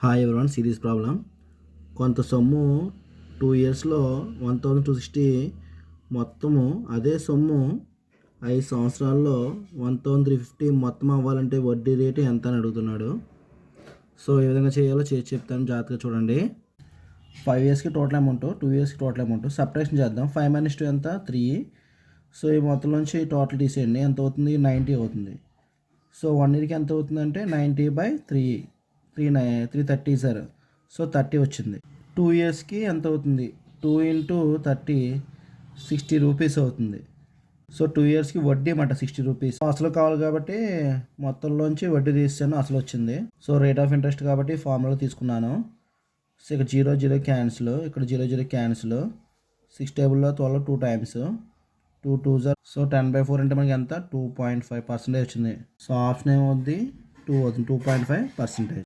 Hi everyone, series problem. కొంత సొమ్ము 2 ఇయర్స్లో 1260, మొత్తము అదే సొమ్ము 5 సంవత్సరాల్లో 1350 మొత్తం అవ్వాలంటే వడ్డీ రేటు ఎంత అని అడుగుతున్నాడు. సో ఏ విధంగా చేయాలో చేసి చెప్తాను, జాగ్రత్తగా చూడండి. 5 ఇయర్స్కి టోటల్ అమౌంట్, 2 ఇయర్స్కి టోటల్ అమౌంట్ సబ్ట్రాక్షన్ చేద్దాం. 5 - 2 ఎంత? 3. సో ఈ మొత్తం నుంచి టోటల్ తీసేయండి. ఎంత అవుతుంది? 90 అవుతుంది. సో 1 ఇయర్కి ఎంత అవుతుందంటే 90/3, 330 సార్. సో 30 వచ్చింది. 2 ఇయర్స్కి ఎంత అవుతుంది? 2 × 30 60 రూపీస్ అవుతుంది. సో 2 ఇయర్స్కి వడ్డీ అన్నమాట 60 రూపీస్. అసలు కావాలి కాబట్టి మొత్తంలోంచి వడ్డీ తీసాను, అసలు వచ్చింది. సో రేట్ ఆఫ్ ఇంట్రెస్ట్ కాబట్టి ఫార్ములా తీసుకున్నాను. సో ఇక్కడ 0 0 క్యాన్సిల్, ఇక్కడ 0 0 క్యాన్సిల్. 6 టేబుల్లో 12 2 టైమ్స్, 2 2s. సో 10/4 అంటే మనకి ఎంత? 2.5% వచ్చింది. సో ఆప్షన్ ఏమవుద్ది? 2 అవుతుంది, 2.5%.